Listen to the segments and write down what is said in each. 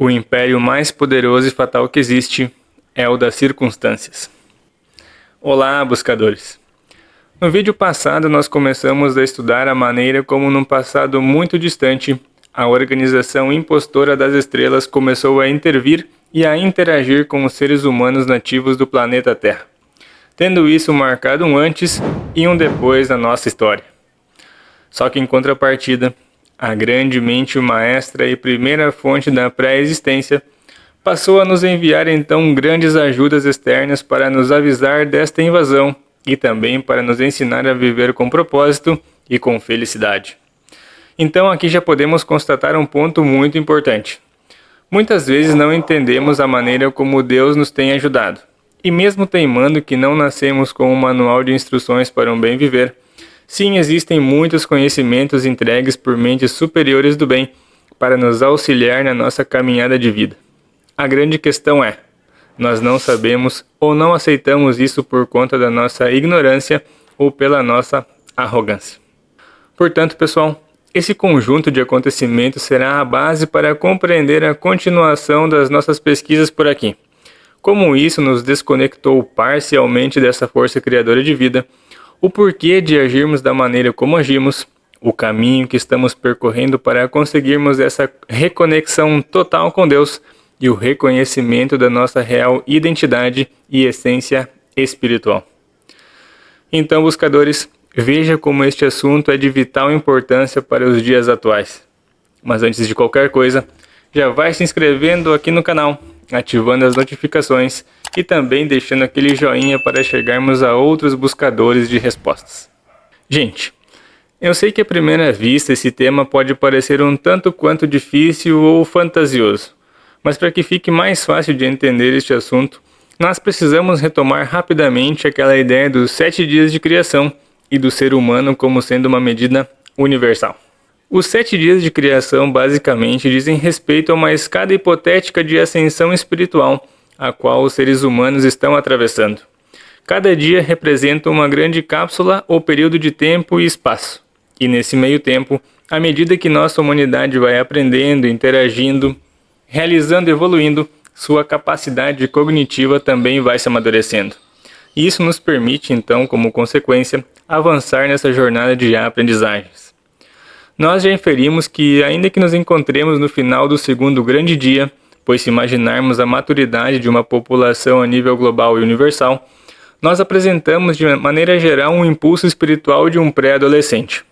O império mais poderoso e fatal que existe é o das circunstâncias. Olá, buscadores! No vídeo passado, nós começamos a estudar a maneira como, num passado muito distante, a organização impostora das estrelas começou a intervir e a interagir com os seres humanos nativos do planeta Terra, tendo isso marcado um antes e um depois na nossa história. Só que, em contrapartida, a grande mente maestra e primeira fonte da pré-existência passou a nos enviar então grandes ajudas externas para nos avisar desta invasão e também para nos ensinar a viver com propósito e com felicidade. Então aqui já podemos constatar um ponto muito importante. Muitas vezes não entendemos a maneira como Deus nos tem ajudado. E mesmo teimando que não nascemos com um manual de instruções para um bem viver, sim, existem muitos conhecimentos entregues por mentes superiores do bem para nos auxiliar na nossa caminhada de vida. A grande questão é, nós não sabemos ou não aceitamos isso por conta da nossa ignorância ou pela nossa arrogância. Portanto, pessoal, esse conjunto de acontecimentos será a base para compreender a continuação das nossas pesquisas por aqui. Como isso nos desconectou parcialmente dessa força criadora de vida, o porquê de agirmos da maneira como agimos, o caminho que estamos percorrendo para conseguirmos essa reconexão total com Deus e o reconhecimento da nossa real identidade e essência espiritual. Então, buscadores, veja como este assunto é de vital importância para os dias atuais. Mas antes de qualquer coisa, já vai se inscrevendo aqui no canal, ativando as notificações e também deixando aquele joinha para chegarmos a outros buscadores de respostas. Gente, eu sei que à primeira vista esse tema pode parecer um tanto quanto difícil ou fantasioso, mas para que fique mais fácil de entender este assunto, nós precisamos retomar rapidamente aquela ideia dos 7 dias de criação e do ser humano como sendo uma medida universal. Os 7 dias de criação basicamente dizem respeito a uma escada hipotética de ascensão espiritual, a qual os seres humanos estão atravessando. Cada dia representa uma grande cápsula ou período de tempo e espaço. E nesse meio tempo, à medida que nossa humanidade vai aprendendo, interagindo, realizando e evoluindo, sua capacidade cognitiva também vai se amadurecendo. E isso nos permite, então, como consequência, avançar nessa jornada de aprendizagens. Nós já inferimos que, ainda que nos encontremos no final do segundo grande dia, pois se imaginarmos a maturidade de uma população a nível global e universal, nós apresentamos de maneira geral um impulso espiritual de um pré-adolescente.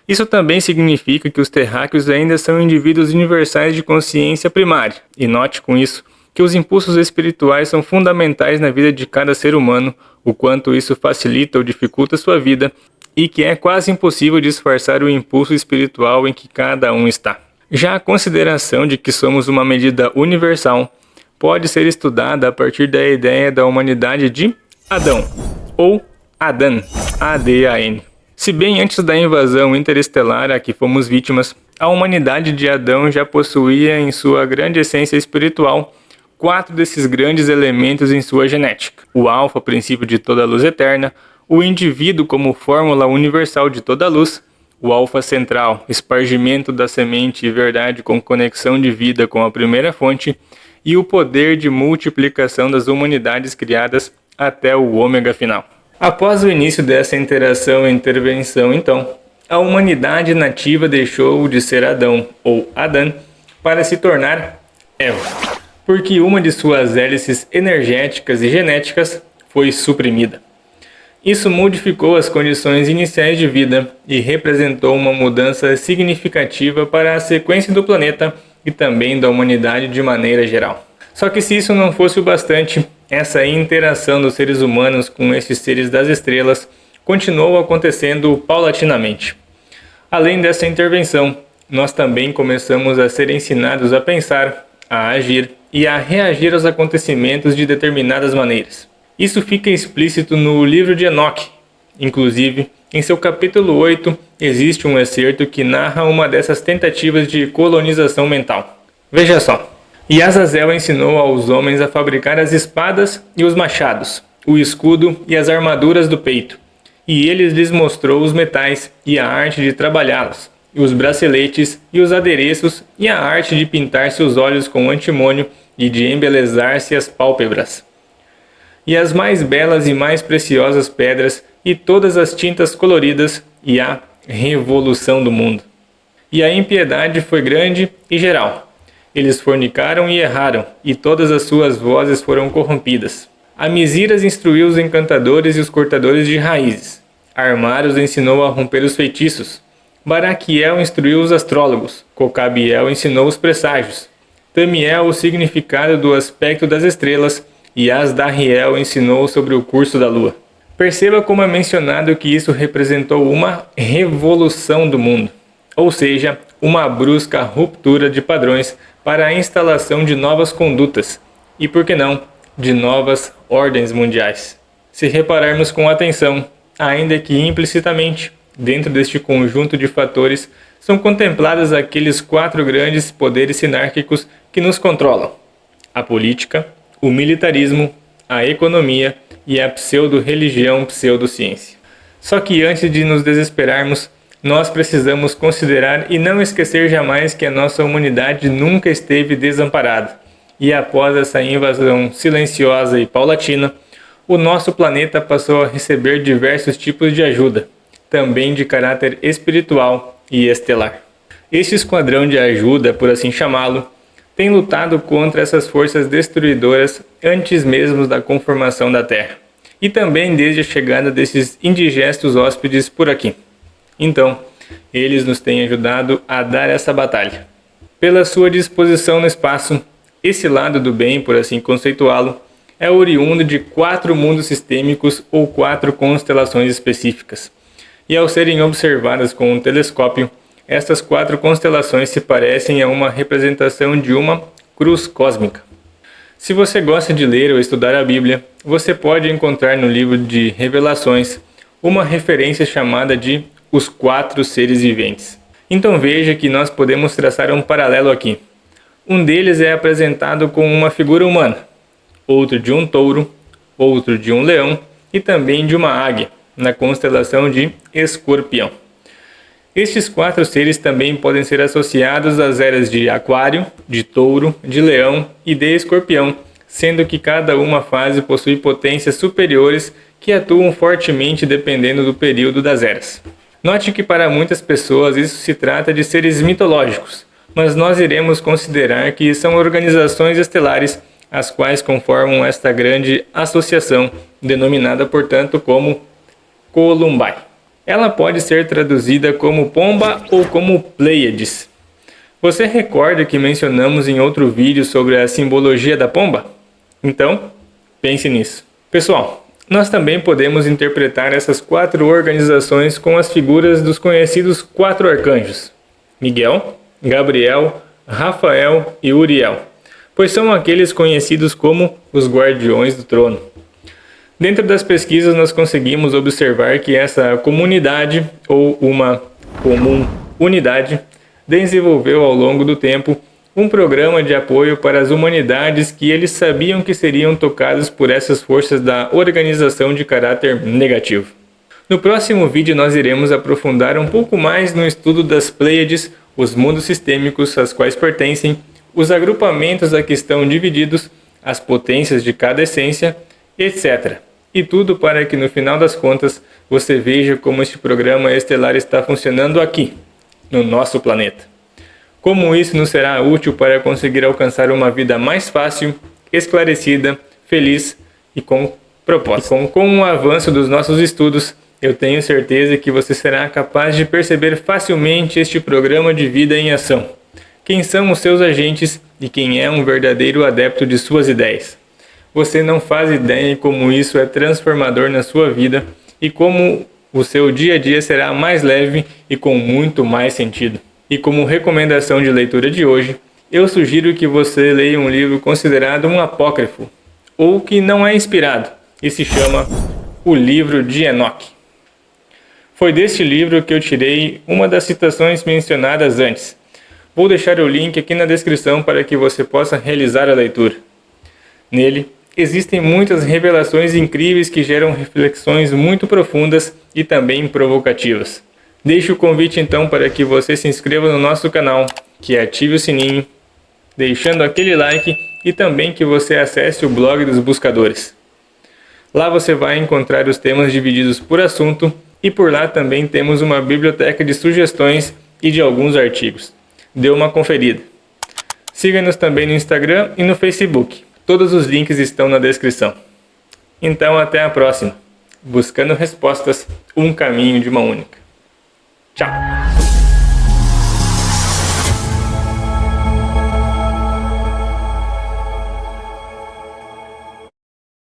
Isso também significa que os terráqueos ainda são indivíduos universais de consciência primária, e note com isso que os impulsos espirituais são fundamentais na vida de cada ser humano, o quanto isso facilita ou dificulta sua vida, e que é quase impossível disfarçar o impulso espiritual em que cada um está. Já a consideração de que somos uma medida universal pode ser estudada a partir da ideia da humanidade de Adão, ou Adan, A-D-A-N. Se bem antes da invasão interestelar a que fomos vítimas, a humanidade de Adão já possuía em sua grande essência espiritual 4 desses grandes elementos em sua genética: o alfa, princípio de toda a luz eterna, o indivíduo como fórmula universal de toda a luz, o alfa central, espargimento da semente e verdade com conexão de vida com a primeira fonte, e o poder de multiplicação das humanidades criadas até o ômega final. Após o início dessa interação e intervenção, então, a humanidade nativa deixou de ser Adão, ou Adã, para se tornar Eva, porque uma de suas hélices energéticas e genéticas foi suprimida. Isso modificou as condições iniciais de vida e representou uma mudança significativa para a sequência do planeta e também da humanidade de maneira geral. Só que se isso não fosse o bastante, essa interação dos seres humanos com esses seres das estrelas continuou acontecendo paulatinamente. Além dessa intervenção, nós também começamos a ser ensinados a pensar, a agir e a reagir aos acontecimentos de determinadas maneiras. Isso fica explícito no livro de Enoque. Inclusive, em seu capítulo 8, existe um excerto que narra uma dessas tentativas de colonização mental. Veja só. E Azazel ensinou aos homens a fabricar as espadas e os machados, o escudo e as armaduras do peito. E ele lhes mostrou os metais e a arte de trabalhá-los. e os braceletes e os adereços e a arte de pintar seus olhos com antimônio e de embelezar-se as pálpebras. E as mais belas e mais preciosas pedras e todas as tintas coloridas e a revolução do mundo. E a impiedade foi grande e geral. Eles fornicaram e erraram, e todas as suas vozes foram corrompidas. Amizíras instruiu os encantadores e os cortadores de raízes. Armários ensinou a romper os feitiços. Baraquiel instruiu os astrólogos. Cocabiel ensinou os presságios. Tamiel o significado do aspecto das estrelas. E Asdariel ensinou sobre o curso da lua. Perceba como é mencionado que isso representou uma revolução do mundo, ou seja, uma brusca ruptura de padrões para a instalação de novas condutas e, por que não, de novas ordens mundiais. Se repararmos com atenção, ainda que implicitamente, dentro deste conjunto de fatores, são contemplados aqueles 4 grandes poderes sinárquicos que nos controlam: a política, o militarismo, a economia e a pseudo-religião, pseudociência. Só que antes de nos desesperarmos, nós precisamos considerar e não esquecer jamais que a nossa humanidade nunca esteve desamparada. E após essa invasão silenciosa e paulatina, o nosso planeta passou a receber diversos tipos de ajuda, também de caráter espiritual e estelar. Este esquadrão de ajuda, por assim chamá-lo, tem lutado contra essas forças destruidoras antes mesmo da conformação da Terra, e também desde a chegada desses indigestos hóspedes por aqui. Então, eles nos têm ajudado a dar essa batalha. Pela sua disposição no espaço, esse lado do bem, por assim conceituá-lo, é oriundo de 4 mundos sistêmicos ou 4 constelações específicas. E ao serem observadas com um telescópio, estas 4 constelações se parecem a uma representação de uma cruz cósmica. Se você gosta de ler ou estudar a Bíblia, você pode encontrar no livro de Revelações uma referência chamada de Os 4 Seres Viventes. Então veja que nós podemos traçar um paralelo aqui. Um deles é apresentado com uma figura humana, outro de um touro, outro de um leão e também de uma águia, na constelação de Escorpião. Estes 4 seres também podem ser associados às eras de Aquário, de Touro, de Leão e de Escorpião, sendo que cada uma fase possui potências superiores que atuam fortemente dependendo do período das eras. Note que para muitas pessoas isso se trata de seres mitológicos, mas nós iremos considerar que são organizações estelares as quais conformam esta grande associação, denominada portanto como Columbae. Ela pode ser traduzida como Pomba ou como Pleiades. Você recorda que mencionamos em outro vídeo sobre a simbologia da pomba? Então, pense nisso. Pessoal, nós também podemos interpretar essas 4 organizações com as figuras dos conhecidos 4 arcanjos: Miguel, Gabriel, Rafael e Uriel, pois são aqueles conhecidos como os guardiões do trono. Dentro das pesquisas nós conseguimos observar que essa comunidade, ou uma comum unidade, desenvolveu ao longo do tempo um programa de apoio para as humanidades que eles sabiam que seriam tocadas por essas forças da organização de caráter negativo. No próximo vídeo nós iremos aprofundar um pouco mais no estudo das Pleiades, os mundos sistêmicos às quais pertencem, os agrupamentos a que estão divididos, as potências de cada essência, etc. E tudo para que no final das contas você veja como este programa estelar está funcionando aqui, no nosso planeta. Como isso nos será útil para conseguir alcançar uma vida mais fácil, esclarecida, feliz e com propósito. Com o avanço dos nossos estudos, eu tenho certeza que você será capaz de perceber facilmente este programa de vida em ação. Quem são os seus agentes e quem é um verdadeiro adepto de suas ideias. Você não faz ideia como isso é transformador na sua vida e como o seu dia a dia será mais leve e com muito mais sentido. E como recomendação de leitura de hoje, eu sugiro que você leia um livro considerado um apócrifo, ou que não é inspirado, e se chama O Livro de Enoque. Foi deste livro que eu tirei uma das citações mencionadas antes. Vou deixar o link aqui na descrição para que você possa realizar a leitura. Nele, existem muitas revelações incríveis que geram reflexões muito profundas e também provocativas. Deixo o convite então para que você se inscreva no nosso canal, que ative o sininho, deixando aquele like e também que você acesse o blog dos buscadores. Lá você vai encontrar os temas divididos por assunto e por lá também temos uma biblioteca de sugestões e de alguns artigos. Dê uma conferida. Siga-nos também no Instagram e no Facebook. Todos os links estão na descrição. Então até a próxima. Buscando respostas, um caminho de uma única. Tchau!